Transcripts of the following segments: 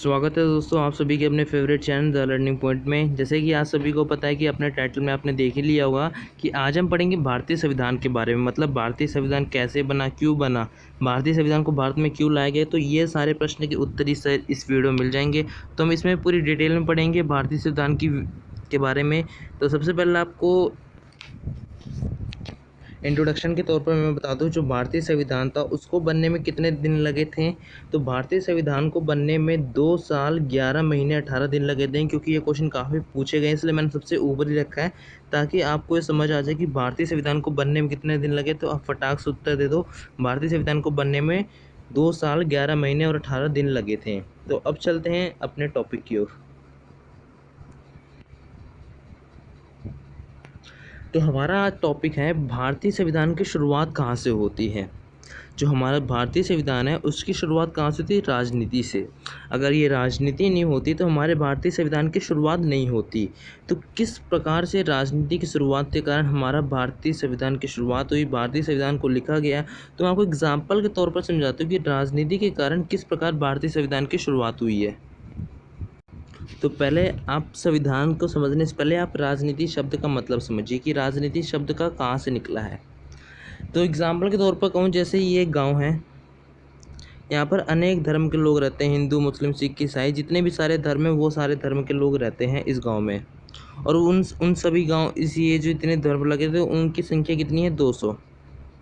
स्वागत है दोस्तों आप सभी के अपने favourite channel the learning point में। जैसे कि आज सभी को पता है कि अपने टाइटल में आपने देख ही लिया होगा कि आज हम पढ़ेंगे भारतीय संविधान के बारे में। मतलब भारतीय संविधान कैसे बना, क्यों बना, भारतीय संविधान को भारत में क्यों लाया गया। तो ये सारे प्रश्न के उत्तर इस वीडियो में मिल जाएंगे। तो हम इसमें पूरी डिटेल में पढ़ेंगे भारतीय संविधान के बारे में। तो सबसे पहले आपको इंट्रोडक्शन के तौर पर मैं बता दूं, जो भारतीय संविधान था उसको बनने में कितने दिन लगे थे। तो भारतीय संविधान को बनने में 2 साल 11 महीने 18 दिन लगे थे। क्योंकि ये क्वेश्चन काफ़ी पूछे गए इसलिए मैंने सबसे ऊपर ही रखा है, ताकि आपको ये समझ आ जाए कि भारतीय संविधान को बनने में कितने दिन लगे। तो आप फटाक से उत्तर दे दो, भारतीय संविधान को बनने में 2 साल 11 महीने और 18 दिन लगे थे। तो अब चलते हैं अपने टॉपिक की ओर। तो हमारा आज टॉपिक है भारतीय संविधान की शुरुआत कहाँ से होती है। जो हमारा भारतीय संविधान है उसकी शुरुआत कहाँ से होती है? राजनीति से। अगर ये राजनीति नहीं होती तो हमारे भारतीय संविधान की शुरुआत नहीं होती। तो किस प्रकार से राजनीति की शुरुआत के कारण हमारा भारतीय संविधान की शुरुआत हुई, भारतीय संविधान को लिखा गया। तो मैं आपको एग्जाम्पल के तौर पर समझाता हूँ कि राजनीति के कारण किस प्रकार भारतीय संविधान की शुरुआत हुई है। तो पहले आप संविधान को समझने से पहले आप राजनीति शब्द का मतलब समझिए कि राजनीति शब्द का कहाँ से निकला है। तो एग्जाम्पल के तौर पर कहूँ, जैसे ये एक गांव है, यहाँ पर अनेक धर्म के लोग रहते हैं, हिंदू, मुस्लिम, सिख, ईसाई, जितने भी सारे धर्म हैं वो सारे धर्म के लोग रहते हैं इस गांव में। और उन सभी गांव ये जो इतने धर्म लगे थे उनकी संख्या कितनी है? 200।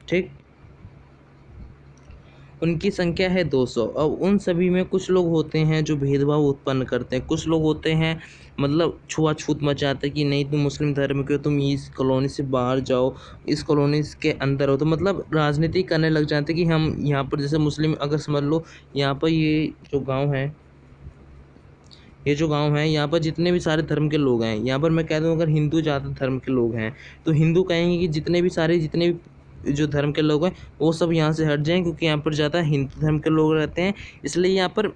ठीक, उनकी संख्या है 200। अब उन सभी में कुछ लोग होते हैं जो भेदभाव उत्पन्न करते हैं, कुछ लोग होते हैं मतलब छुआछूत मचाते कि नहीं तुम मुस्लिम धर्म के हो, तुम इस कॉलोनी से बाहर जाओ, इस कॉलोनी के अंदर हो। तो मतलब राजनीति करने लग जाते कि हम यहाँ पर, जैसे मुस्लिम, अगर समझ लो यहाँ पर ये जो गांव है, यहाँ पर जितने भी सारे धर्म के लोग हैं, यहाँ पर मैं कह दूँ अगर हिंदू ज़्यादा धर्म के लोग हैं तो हिंदू कहेंगे कि जितने भी जो धर्म के लोग हैं वो सब यहाँ से हट जाएं, क्योंकि यहाँ पर ज़्यादा हिंदू धर्म के लोग रहते हैं, इसलिए यहाँ पर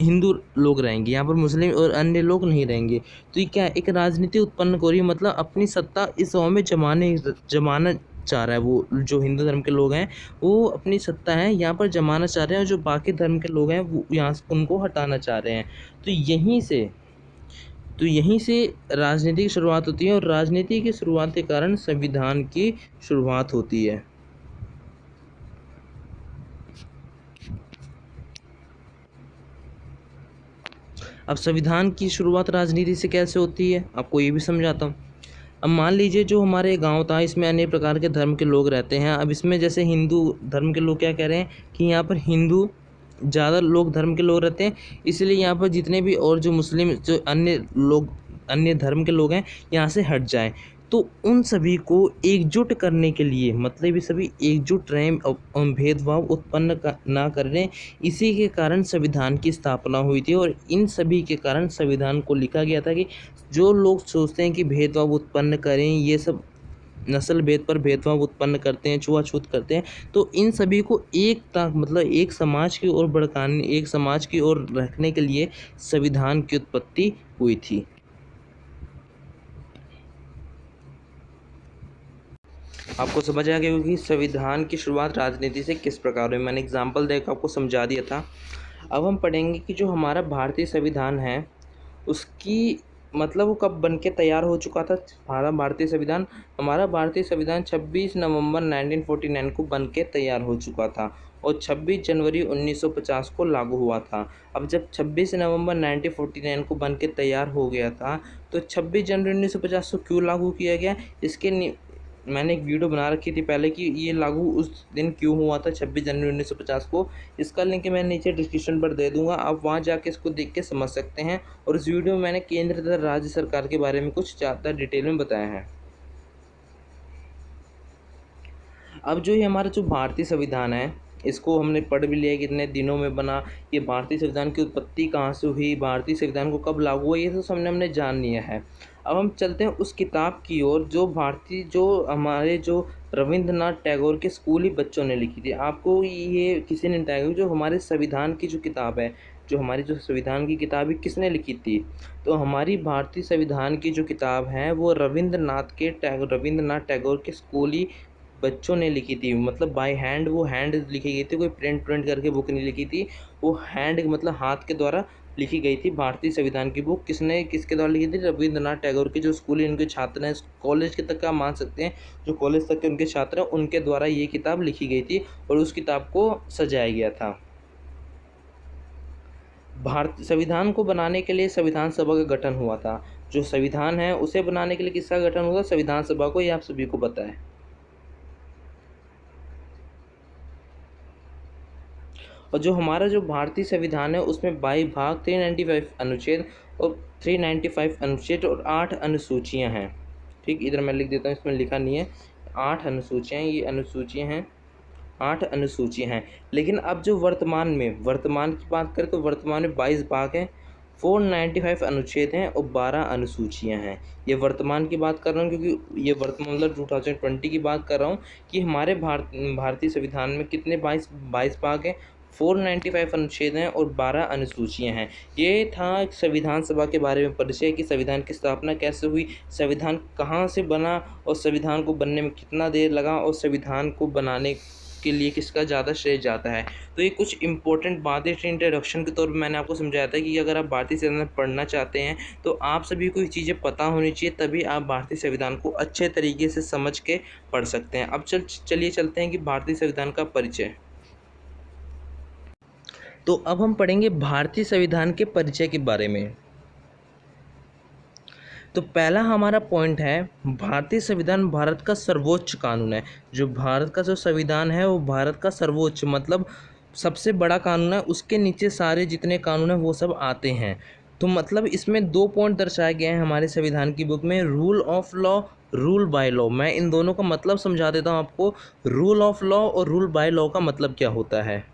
हिंदू लोग रहेंगे, यहाँ पर मुस्लिम और अन्य लोग नहीं रहेंगे। तो ये क्या है? एक राजनीति उत्पन्न हो रही है, मतलब अपनी सत्ता इस गाँव में जमाना चाह रहा है। वो जो हिंदू धर्म के लोग हैं वो अपनी सत्ता है यहाँ पर जमाना चाह रहे हैं, और जो बाकी धर्म के लोग हैं वो यहाँ उनको हटाना चाह रहे हैं। तो यहीं से राजनीति की शुरुआत होती है, और राजनीति की शुरुआत के कारण संविधान की शुरुआत होती है। अब संविधान की शुरुआत राजनीति से कैसे होती है आपको ये भी समझाता हूँ। अब मान लीजिए जो हमारे गांव था इसमें अनेक प्रकार के धर्म के लोग रहते हैं। अब इसमें जैसे हिंदू धर्म के लोग क्या कह रहे हैं कि यहाँ पर हिंदू ज़्यादा लोग धर्म के लोग रहते हैं, इसलिए यहाँ पर जितने भी और जो मुस्लिम, जो अन्य धर्म के लोग हैं यहाँ से हट जाएं। तो उन सभी को एकजुट करने के लिए, मतलब ये सभी एकजुट रहें, भेदभाव उत्पन्न ना कर रहे, इसी के कारण संविधान की स्थापना हुई थी। और इन सभी के कारण संविधान को लिखा गया था कि जो लोग सोचते हैं कि भेदभाव उत्पन्न करें, ये सब नस्ल भेद पर भेदभाव उत्पन्न करते हैं, छुआछूत करते हैं, तो इन सभी को एकता, मतलब एक समाज की ओर भड़काने, एक समाज की ओर रखने के लिए संविधान की उत्पत्ति हुई थी। आपको समझ आ गया होगी संविधान की शुरुआत राजनीति से किस प्रकार हुई। मैंने एग्जाम्पल देकर आपको समझा दिया था। अब हम पढ़ेंगे कि जो हमारा भारतीय संविधान है उसकी मतलब वो कब बन के तैयार हो चुका था। हमारा भारतीय संविधान 26 नवंबर 1949 को बन के तैयार हो चुका था, और 26 जनवरी 1950 को लागू हुआ था। अब जब 26 नवंबर 1949 को बन के तैयार हो गया था, तो 26 जनवरी 1950 को क्यों लागू किया गया, मैंने एक वीडियो बना रखी थी पहले कि ये लागू उस दिन क्यों हुआ था 26 जनवरी 1950 को। इसका लिंक मैं नीचे डिस्क्रिप्शन पर दे दूंगा, आप वहां जाके इसको देख के समझ सकते हैं। और इस वीडियो में मैंने केंद्र तथा राज्य सरकार के बारे में कुछ ज़्यादा डिटेल में बताया है। अब जो ये हमारा जो भारतीय संविधान है इसको हमने पढ़ भी लिया कितने दिनों में बना, ये भारतीय संविधान की उत्पत्ति कहाँ से हुई, भारतीय संविधान को कब लागू हुआ, ये तो हमने जान लिया है। अब हम चलते हैं उस किताब की ओर जो हमारे जो रविंद्रनाथ टैगोर के स्कूली बच्चों ने लिखी थी। आपको ये किसी ने बताया जो हमारे संविधान की जो किताब है, जो हमारी जो संविधान की किताब है किसने लिखी थी। तो हमारी भारतीय संविधान की जो किताब है वो रविंद्रनाथ टैगोर के स्कूली बच्चों ने लिखी थी। मतलब बाय हैंड, वो हैंड लिखी गई थी, कोई प्रिंट करके बुक नहीं लिखी थी, वो हैंड मतलब हाथ के द्वारा लिखी गई थी भारतीय संविधान की बुक। किसके द्वारा लिखी थी? रविंद्रनाथ टैगोर के जो स्कूल उनके छात्र हैं, कॉलेज के तक का मान सकते हैं, जो कॉलेज तक के उनके छात्र हैं, उनके द्वारा ये किताब लिखी गई थी और उस किताब को सजाया गया था। भारत संविधान को बनाने के लिए संविधान सभा का गठन हुआ था। जो संविधान है उसे बनाने के लिए किसका गठन हुआ? संविधान सभा को। ये आप सभी को पता है। और जो हमारा जो भारतीय संविधान है उसमें 22 भाग, 395 अनुच्छेद और 395 अनुच्छेद और 8 अनुसूचियां हैं। ठीक, इधर मैं लिख देता हूँ, इसमें लिखा नहीं है। 8 अनुसूचियां, ये अनुसूचियां हैं, 8 अनुसूचियां हैं। लेकिन अब जो वर्तमान की बात करें तो वर्तमान में 22 भाग हैं, 495 अनुच्छेद हैं और 12 अनुसूचियां हैं। ये वर्तमान की बात कर रहा हूँ क्योंकि ये वर्तमान मतलब 2020 की बात कर रहा हूँ कि हमारे भारतीय संविधान में कितने 22 भाग हैं, 495 अनुच्छेद हैं और 12 अनुसूचियां हैं। ये था संविधान सभा के बारे में परिचय कि संविधान की स्थापना कैसे हुई, संविधान कहाँ से बना और संविधान को बनने में कितना देर लगा और संविधान को बनाने के लिए किसका ज़्यादा श्रेय जाता है। तो ये कुछ इंपॉर्टेंट बातें थी इंट्रोडक्शन के तौर पे मैंने आपको समझाया था कि अगर आप भारतीय संविधान पढ़ना चाहते हैं तो आप सभी को ये चीज़ें पता होनी चाहिए, तभी आप भारतीय संविधान को अच्छे तरीके से समझ के पढ़ सकते हैं। अब चलिए चलते हैं कि भारतीय संविधान का परिचय। तो अब हम पढ़ेंगे भारतीय संविधान के परिचय के बारे में। तो पहला हमारा पॉइंट है, भारतीय संविधान भारत का सर्वोच्च कानून है। जो भारत का जो संविधान है वो भारत का सर्वोच्च मतलब सबसे बड़ा कानून है, उसके नीचे सारे जितने कानून हैं वो सब आते हैं। तो मतलब इसमें 2 पॉइंट दर्शाए गए हैं हमारे संविधान की बुक में, rule of law, rule by law. मैं इन दोनों का मतलब समझा देता हूँ आपको। रूल ऑफ लॉ और रूल बाय लॉ का मतलब क्या होता है।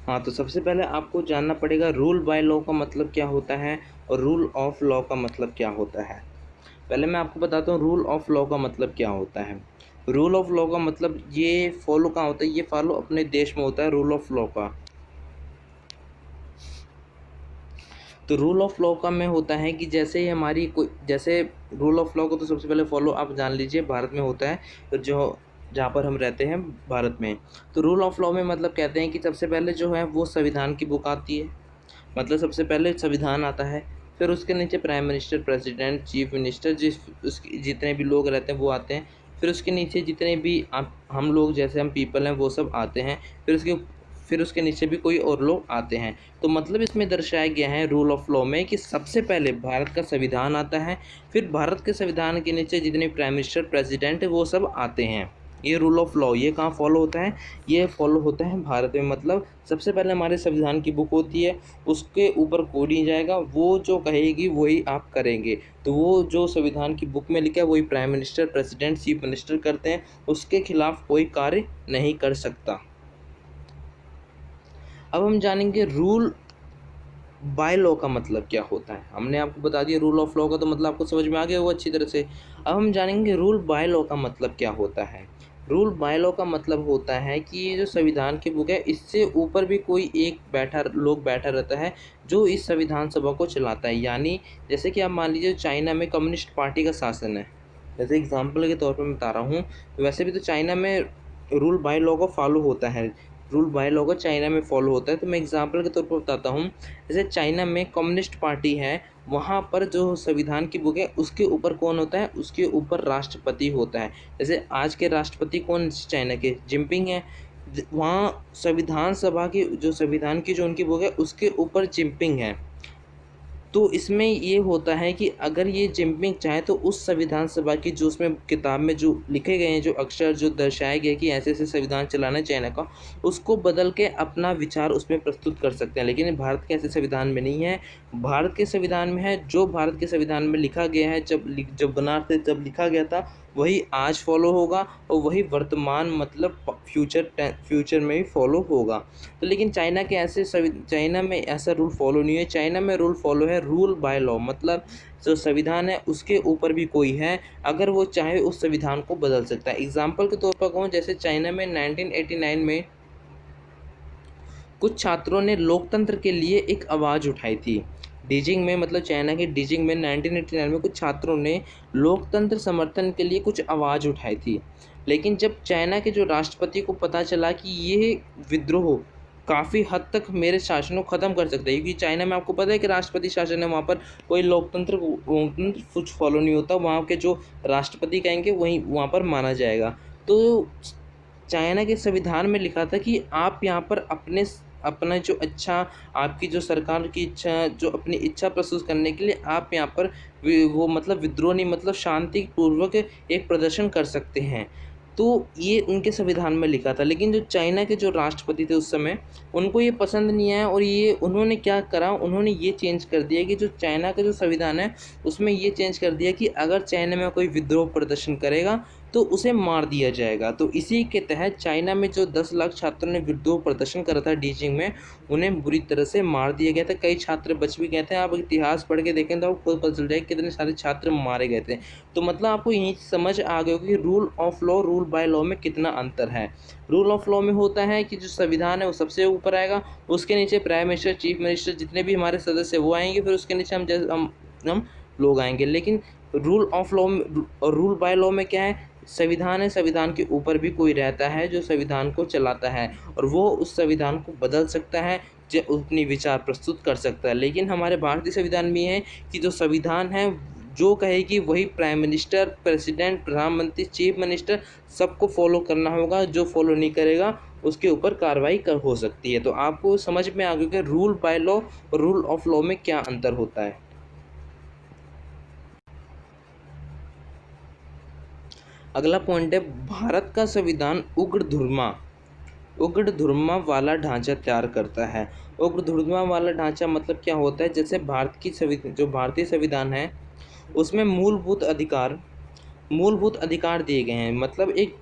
हाँ, तो सबसे पहले आपको जानना पड़ेगा रूल बाय लॉ का मतलब क्या होता है और रूल ऑफ लॉ का मतलब क्या होता है। पहले मैं आपको बताता हूँ रूल ऑफ लॉ का मतलब क्या होता है। रूल ऑफ लॉ का मतलब ये फॉलो कहाँ होता है, ये फॉलो अपने देश में होता है रूल ऑफ लॉ का। तो रूल ऑफ लॉ का में होता है कि जैसे ही हमारी कोई, जैसे रूल ऑफ लॉ को तो सबसे पहले फॉलो आप जान लीजिए भारत में होता है, तो जो जहाँ पर हम रहते हैं भारत में। तो रूल ऑफ लॉ में मतलब कहते हैं कि सबसे पहले जो है वो संविधान की बुक आती है, मतलब सबसे पहले संविधान आता है, फिर उसके नीचे prime minister, president, chief minister, उसके जितने भी लोग रहते हैं वो आते हैं। फिर उसके नीचे जितने भी हम लोग जैसे हम पीपल हैं वो सब आते हैं। फिर उसके नीचे भी कोई और लोग आते हैं। तो मतलब इसमें दर्शाया गया है रूल ऑफ लॉ में कि सबसे पहले भारत का संविधान आता है, फिर भारत के संविधान के नीचे जितने प्राइम मिनिस्टर, प्रेसिडेंट है वो सब आते हैं। ये रूल ऑफ लॉ ये कहाँ फॉलो होता है? ये फॉलो होता है भारत में। मतलब सबसे पहले हमारे संविधान की बुक होती है, उसके ऊपर कोड नहीं जाएगा, वो जो कहेगी वही आप करेंगे। तो वो जो संविधान की बुक में लिखा है वही prime minister, president, chief minister करते हैं, उसके खिलाफ कोई कार्य नहीं कर सकता। अब हम जानेंगे रूल बाय लॉ का मतलब क्या होता है। हमने आपको बता दिया रूल ऑफ लॉ का, तो मतलब आपको समझ में आ गया वो अच्छी तरह से। अब हम जानेंगे रूल बाय लॉ का मतलब क्या होता है। रूल बाय लॉ का मतलब होता है कि ये जो संविधान की बुक है इससे ऊपर भी कोई एक लोग बैठा रहता है जो इस संविधान सभा को चलाता है। यानी जैसे कि आप मान लीजिए चाइना में कम्युनिस्ट पार्टी का शासन है, जैसे एग्जाम्पल के तौर पर मैं बता रहा हूँ, वैसे भी तो चाइना में रूल बाय लॉ को फॉलो होता है, रूल बाय लॉ को चाइना में फॉलो होता है। तो मैं एग्जांपल के तौर पर बताता हूँ, जैसे चाइना में कम्युनिस्ट पार्टी है, वहाँ पर जो संविधान की बुक है उसके ऊपर कौन होता है? उसके ऊपर राष्ट्रपति होता है। जैसे आज के राष्ट्रपति कौन चाइना के? जिनपिंग है। वहाँ संविधान सभा की जो संविधान की जो उनकी बुक है उसके ऊपर जिनपिंग है। तो इसमें ये होता है कि अगर ये जिनपिंग चाहे तो उस संविधान सभा की जो उसमें किताब में जो लिखे गए हैं, जो अक्षर जो दर्शाए गए कि ऐसे ऐसे संविधान चलाना है चाइना का, उसको बदल के अपना विचार उसमें प्रस्तुत कर सकते हैं। लेकिन भारत के ऐसे संविधान में नहीं है। भारत के संविधान में है जो भारत के संविधान में लिखा गया है, जब जब लिखा गया था वही आज फॉलो होगा और वही वर्तमान मतलब फ्यूचर में भी फॉलो होगा। तो लेकिन चाइना में ऐसा रूल फॉलो नहीं है। चाइना में रूल फॉलो है रूल बाय लॉ, मतलब जो संविधान है उसके ऊपर भी कोई है, अगर वो चाहे उस संविधान को बदल सकता है। एग्जाम्पल के तौर पर कहूँ, जैसे चाइना में 1989 में कुछ छात्रों ने लोकतंत्र के लिए एक आवाज़ उठाई थी। बीजिंग में, मतलब चाइना के बीजिंग में 1989 में कुछ छात्रों ने लोकतंत्र समर्थन के लिए कुछ आवाज़ उठाई थी। लेकिन जब चाइना के जो राष्ट्रपति को पता चला कि ये विद्रोह काफ़ी हद तक मेरे शासन को ख़त्म कर सकता है, क्योंकि चाइना में आपको पता है कि राष्ट्रपति शासन है, वहाँ पर कोई लोकतंत्र कुछ फॉलो नहीं होता, वहाँ के जो राष्ट्रपति कहेंगे वहीं वहाँ पर माना जाएगा। तो चाइना के संविधान में लिखा था कि आप यहाँ पर अपना जो अच्छा, आपकी जो सरकार की इच्छा, जो अपनी इच्छा प्रस्तुत करने के लिए आप यहाँ पर वो मतलब विद्रोह नहीं, मतलब शांतिपूर्वक एक प्रदर्शन कर सकते हैं। तो ये उनके संविधान में लिखा था, लेकिन जो चाइना के जो राष्ट्रपति थे उस समय, उनको ये पसंद नहीं आया और ये उन्होंने क्या करा, उन्होंने ये चेंज कर दिया कि जो चाइना का जो संविधान है उसमें ये चेंज कर दिया कि अगर चाइना में कोई विद्रोह प्रदर्शन करेगा तो उसे मार दिया जाएगा। तो इसी के तहत चाइना में जो 10 लाख छात्रों ने विद्रोह प्रदर्शन करा था बीजिंग में, उन्हें बुरी तरह से मार दिया गया था। कई छात्र बच भी गए थे। आप इतिहास पढ़ के देखें तो आपको खुद पता चल जाएगा कितने सारे छात्र मारे गए थे। तो मतलब आपको यही समझ आ गया कि rule of law, rule by law में कितना अंतर है। रूल ऑफ लॉ में होता है कि जो संविधान है वो सबसे ऊपर आएगा, उसके नीचे प्राइम मिनिस्टर, चीफ मिनिस्टर, जितने भी हमारे सदस्य वो आएंगे, फिर उसके नीचे हम लोग आएंगे। लेकिन रूल ऑफ लॉ और रूल बाय लॉ में क्या है, संविधान है, संविधान के ऊपर भी कोई रहता है जो संविधान को चलाता है और वो उस संविधान को बदल सकता है, जो अपनी विचार प्रस्तुत कर सकता है। लेकिन हमारे भारतीय संविधान में है कि जो संविधान है जो कहेगी वही प्राइम मिनिस्टर, प्रेसिडेंट, प्रधानमंत्री, चीफ मिनिस्टर सबको फॉलो करना होगा। जो फॉलो नहीं करेगा उसके ऊपर कार्रवाई हो सकती है। तो आपको समझ में आ गया कि रूल बाय लॉ और रूल ऑफ लॉ में क्या अंतर होता है। अगला पॉइंट है, भारत का संविधान उग्र वाला ढांचा तैयार करता है। उग्र वाला ढांचा मतलब क्या होता है, जैसे जो भारतीय संविधान है उसमें मूलभूत अधिकार दिए गए हैं। मतलब एक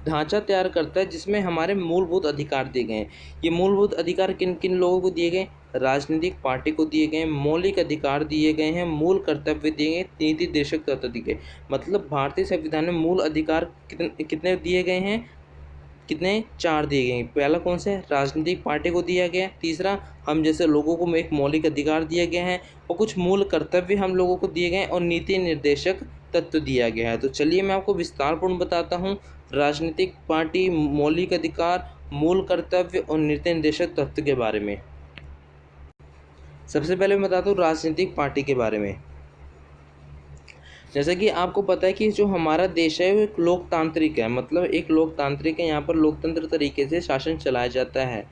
ढांचा तैयार करता है जिसमें हमारे मूलभूत अधिकार दिए गए हैं। ये मूलभूत अधिकार किन किन लोगों को दिए गए, राजनीतिक पार्टी को दिए गए, मौलिक अधिकार दिए गए हैं, मूल कर्तव्य दिए गए, नीति निर्देशक तत्व दिए गए। मतलब भारतीय संविधान में मूल अधिकार कितने दिए गए हैं, कितने, 4 दिए गए हैं। पहला कौन सा है, राजनीतिक पार्टी को दिया गया है। तीसरा, हम जैसे लोगों को एक मौलिक अधिकार दिया गया है और कुछ मूल कर्तव्य हम लोगों को दिए गए हैं और नीति निर्देशक तत्व दिया गया है। तो चलिए मैं आपको विस्तारपूर्ण बताता हूँ राजनीतिक पार्टी, मौलिक अधिकार, मूल कर्तव्य और नीति निर्देशक तत्व के बारे में। सबसे पहले मैं बताता हूँ राजनीतिक पार्टी के बारे में। जैसा कि आपको पता है कि जो हमारा देश है वो एक लोकतांत्रिक है, मतलब एक लोकतांत्रिक है, यहाँ पर लोकतंत्र तरीके से शासन चलाया जाता है।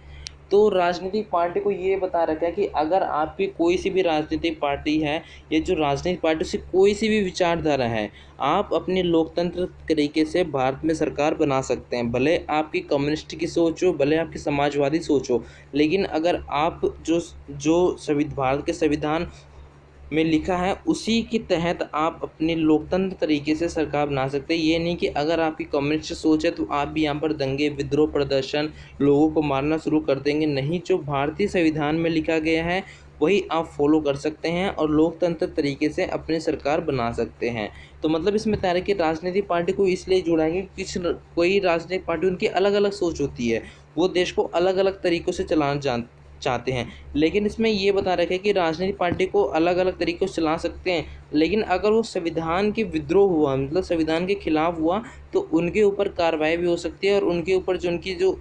तो राजनीतिक पार्टी को ये बता रखा है कि अगर आपकी कोई सी भी राजनीतिक पार्टी है, ये जो राजनीतिक पार्टी से कोई सी भी विचारधारा है, आप अपने लोकतंत्र तरीके से भारत में सरकार बना सकते हैं। भले आपकी कम्युनिस्ट की सोच हो, भले आपकी समाजवादी सोच हो, लेकिन अगर आप भारत के संविधान में लिखा है उसी के तहत आप अपने लोकतंत्र तरीके से सरकार बना सकते हैं। ये नहीं कि अगर आपकी कम्युनिस्ट सोच है तो आप भी यहाँ पर दंगे, विद्रोह प्रदर्शन, लोगों को मारना शुरू कर देंगे। नहीं, जो भारतीय संविधान में लिखा गया है वही आप फॉलो कर सकते हैं और लोकतंत्र तरीके से अपनी सरकार बना सकते हैं। तो मतलब इसमें तय है कि राजनीतिक पार्टी को इसलिए जुड़ाएंगे कि कोई राजनीतिक पार्टी, उनकी अलग अलग सोच होती है, वो देश को अलग अलग तरीक़ों से चलाना चाहते हैं। लेकिन इसमें ये बता रखा है कि राजनीतिक पार्टी को अलग अलग तरीक़ों से चला सकते हैं, लेकिन अगर वो संविधान के विद्रोह हुआ, मतलब संविधान के खिलाफ हुआ, तो उनके ऊपर कार्रवाई भी हो सकती है और उनके ऊपर जो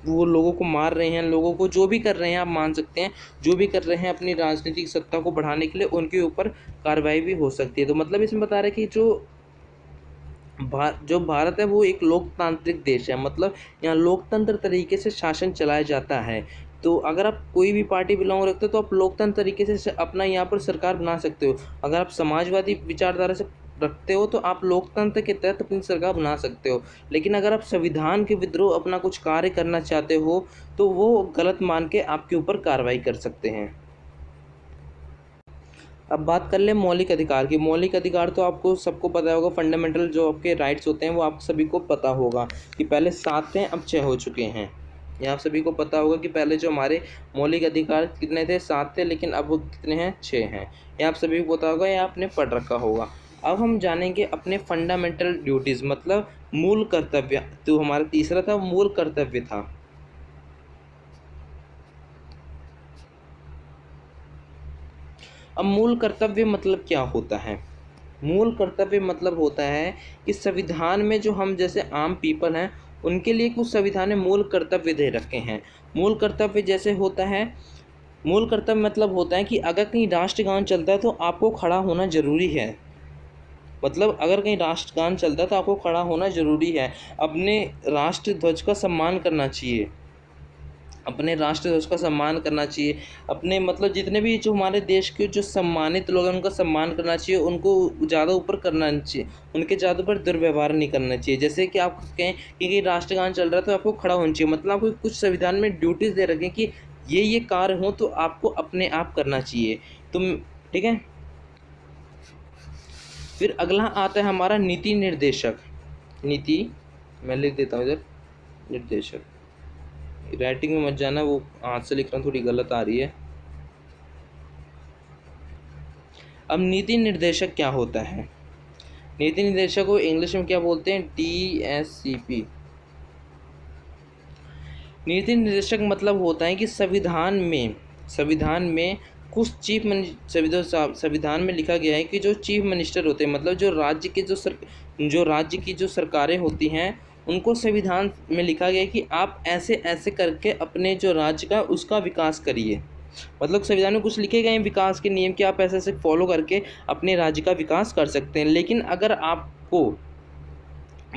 वो लोगों को मार रहे हैं, लोगों को जो भी कर रहे हैं, आप मान सकते हैं, जो भी कर रहे हैं अपनी राजनीतिक सत्ता को बढ़ाने के लिए, उनके ऊपर कार्रवाई भी हो सकती है। तो मतलब इसमें बता रहे हैं कि जो भारत है वो एक लोकतांत्रिक देश है, मतलब यहाँ लोकतंत्र तरीके से शासन चलाया जाता है। तो अगर आप कोई भी पार्टी बिलोंग रखते हो तो आप लोकतंत्र तरीके से अपना यहाँ पर सरकार बना सकते हो। अगर आप समाजवादी विचारधारा से रखते हो तो आप लोकतंत्र के तहत अपनी सरकार बना सकते हो। लेकिन अगर आप संविधान के विरुद्ध अपना कुछ कार्य करना चाहते हो तो वो गलत मान के आपके ऊपर कार्रवाई कर सकते हैं। अब बात कर ले मौलिक अधिकार की। मौलिक अधिकार तो आपको सबको पता होगा, फंडामेंटल जो आपके राइट्स होते हैं वो आप सभी को पता होगा कि पहले 7 थे, अब 6 हो चुके हैं। ये आप सभी को पता होगा कि पहले जो हमारे मौलिक अधिकार कितने थे, 7 थे, लेकिन अब वो कितने हैं, 6 हैं। ये आप सभी को पता होगा या आपने पढ़ रखा होगा। अब हम जानेंगे अपने फंडामेंटल ड्यूटीज़, मतलब मूल कर्तव्य। तो हमारा तीसरा था मूल कर्तव्य था। अब मूल कर्तव्य मतलब क्या होता है? मूल कर्तव्य मतलब होता है कि संविधान में जो हम जैसे आम पीपल हैं उनके लिए कुछ संविधान में मूल कर्तव्य दे रखे हैं। मूल कर्तव्य जैसे होता है, मूल कर्तव्य मतलब होता है कि अगर कहीं राष्ट्रगान चलता है तो आपको खड़ा होना ज़रूरी है। मतलब अगर कहीं राष्ट्रगान चलता है तो आपको खड़ा होना ज़रूरी है। अपने राष्ट्र ध्वज का सम्मान करना चाहिए, अपने राष्ट्र ध्वज का सम्मान करना चाहिए। अपने मतलब जितने भी जो हमारे देश के जो सम्मानित लोग हैं उनका सम्मान करना चाहिए, उनको ज़्यादा ऊपर करना नहीं चाहिए, उनके ज़्यादा ऊपर दुर्व्यवहार नहीं करना चाहिए। जैसे कि आप कहें कि राष्ट्रगान चल रहा है तो आपको खड़ा होना चाहिए, मतलब आपको कुछ संविधान में ड्यूटीज़ दे रखे हैं कि ये कार्य हो तो आपको अपने आप करना चाहिए। तुम ठीक है। फिर अगला आता है हमारा नीति निर्देशक। नीति, मैं लिख देता हूँ इधर, निर्देशक, राइटिंग में मत जाना, वो हाथ से लिख रहा हूँ, थोड़ी गलत आ रही है। अब नीति निर्देशक क्या होता है? नीति निर्देशक को इंग्लिश में क्या बोलते हैं? DSCP। नीति निर्देशक मतलब होता है कि संविधान में कुछ संविधान में लिखा गया है कि जो चीफ मिनिस्टर होते हैं, मतलब जो राज्य की जो सरकारें होती हैं, उनको संविधान में लिखा गया है कि आप ऐसे ऐसे करके अपने जो राज्य का उसका विकास करिए। मतलब संविधान में कुछ लिखे गए हैं विकास के नियम कि आप ऐसे ऐसे फॉलो करके अपने राज्य का विकास कर सकते हैं। लेकिन अगर आपको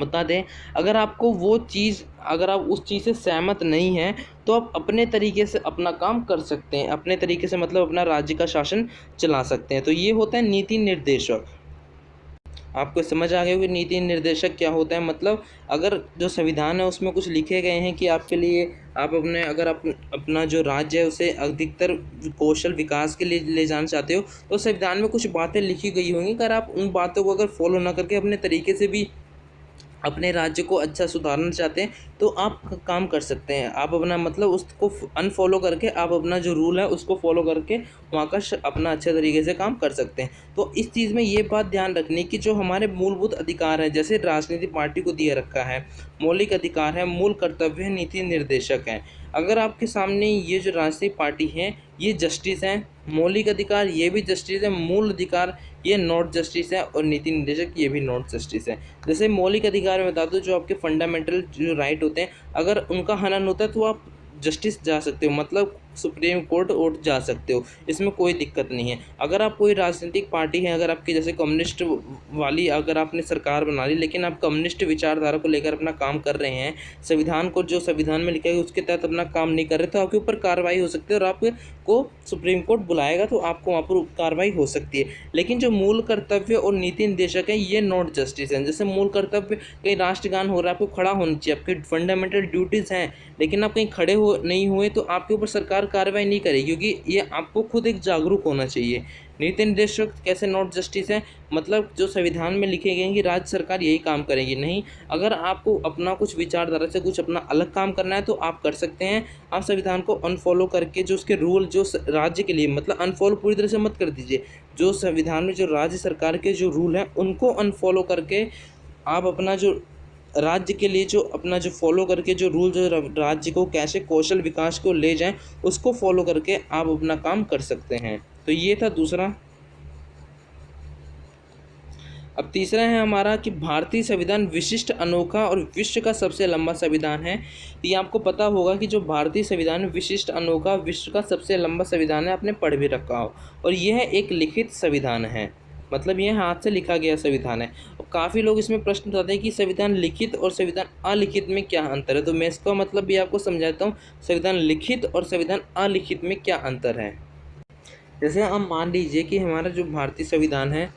बता दें, अगर आपको वो चीज़, अगर आप उस चीज़ से सहमत नहीं हैं तो आप अपने तरीके से अपना काम कर सकते हैं, अपने तरीके से मतलब अपना राज्य का शासन चला सकते हैं। तो ये होता है नीति निर्देशक। आपको समझ आ गया कि नीति निर्देशक क्या होता है? मतलब अगर जो संविधान है उसमें कुछ लिखे गए हैं कि आपके लिए, आप अपने, अगर आप अपना जो राज्य है उसे अधिकतर कौशल विकास के लिए ले जाना चाहते हो तो संविधान में कुछ बातें लिखी गई होंगी। अगर आप उन बातों को अगर फॉलो ना करके अपने तरीके से भी अपने राज्य को अच्छा सुधारना चाहते हैं तो आप काम कर सकते हैं। आप अपना मतलब उसको अनफॉलो करके आप अपना जो रूल है उसको फॉलो करके वहाँ का अपना अच्छे तरीके से काम कर सकते हैं। तो इस चीज़ में ये बात ध्यान रखनी कि जो हमारे मूलभूत अधिकार हैं, जैसे राजनीतिक पार्टी को दिया रखा है, मौलिक अधिकार है, मूल कर्तव्य है, नीति निर्देशक हैं। अगर आपके सामने ये जो राजनीतिक पार्टी है ये जस्टिस हैं, मौलिक अधिकार ये भी जस्टिस है, मूल अधिकार ये नॉट जस्टिस है, और नीति निर्देशक ये भी नॉट जस्टिस है। जैसे मौलिक अधिकार में बता दो, जो आपके फंडामेंटल जो राइट होते हैं, अगर उनका हनन होता है तो आप जस्टिस जा सकते हो, मतलब सुप्रीम कोर्ट जा सकते हो, इसमें कोई दिक्कत नहीं है। अगर आप कोई राजनीतिक पार्टी है, अगर आपकी जैसे कम्युनिस्ट वाली अगर आपने सरकार बना ली लेकिन आप कम्युनिस्ट विचारधारा को लेकर अपना काम कर रहे हैं, संविधान को जो संविधान में लिखा है उसके तहत अपना काम नहीं कर रहे, तो आपके ऊपर कार्रवाई हो सकती है और आपको सुप्रीम कोर्ट बुलाएगा तो आपको वहाँ पर कार्रवाई हो सकती है। लेकिन जो मूल कर्तव्य और नीति निर्देशक है ये नॉट जस्टिस है। जैसे मूल कर्तव्य, कहीं राष्ट्रगान हो रहा है, आपको खड़ा होना चाहिए, आपके फंडामेंटल ड्यूटीज़ हैं, लेकिन आप कहीं खड़े नहीं हुए तो आपके ऊपर सरकार कार्रवाई नहीं करेगी, क्योंकि ये आपको खुद एक जागरूक होना चाहिए। नीति निर्देशक कैसे नॉट जस्टिस है? मतलब जो संविधान में लिखे गए हैं कि राज्य सरकार यही काम करेगी, नहीं। अगर आपको अपना कुछ विचारधारा से कुछ अपना अलग काम करना है तो आप कर सकते हैं। आप संविधान को अनफॉलो करके जो उसके रूल जो राज्य के लिए, मतलब अनफॉलो पूरी तरह से मत कर दीजिए, जो संविधान में जो राज्य सरकार के जो रूल हैं उनको अनफॉलो करके आप अपना जो राज्य के लिए जो अपना जो फॉलो करके जो रूल जो राज्य को कैसे कौशल विकास को ले जाएं उसको फॉलो करके आप अपना काम कर सकते हैं। तो ये था दूसरा। अब तीसरा है हमारा कि भारतीय संविधान विशिष्ट, अनोखा और विश्व का सबसे लंबा संविधान है। ये आपको पता होगा कि जो भारतीय संविधान विशिष्ट, अनोखा, विश्व का सबसे लंबा संविधान है, आपने पढ़ भी रखा हो। और यह एक लिखित संविधान है, मतलब यह हाथ से लिखा गया संविधान है। और काफ़ी लोग इसमें प्रश्न उठाते हैं कि संविधान लिखित और संविधान अलिखित में क्या अंतर है। तो मैं इसका मतलब भी आपको समझाता हूँ, संविधान लिखित और संविधान अलिखित में क्या अंतर है। जैसे हम मान लीजिए कि हमारा जो भारतीय संविधान है,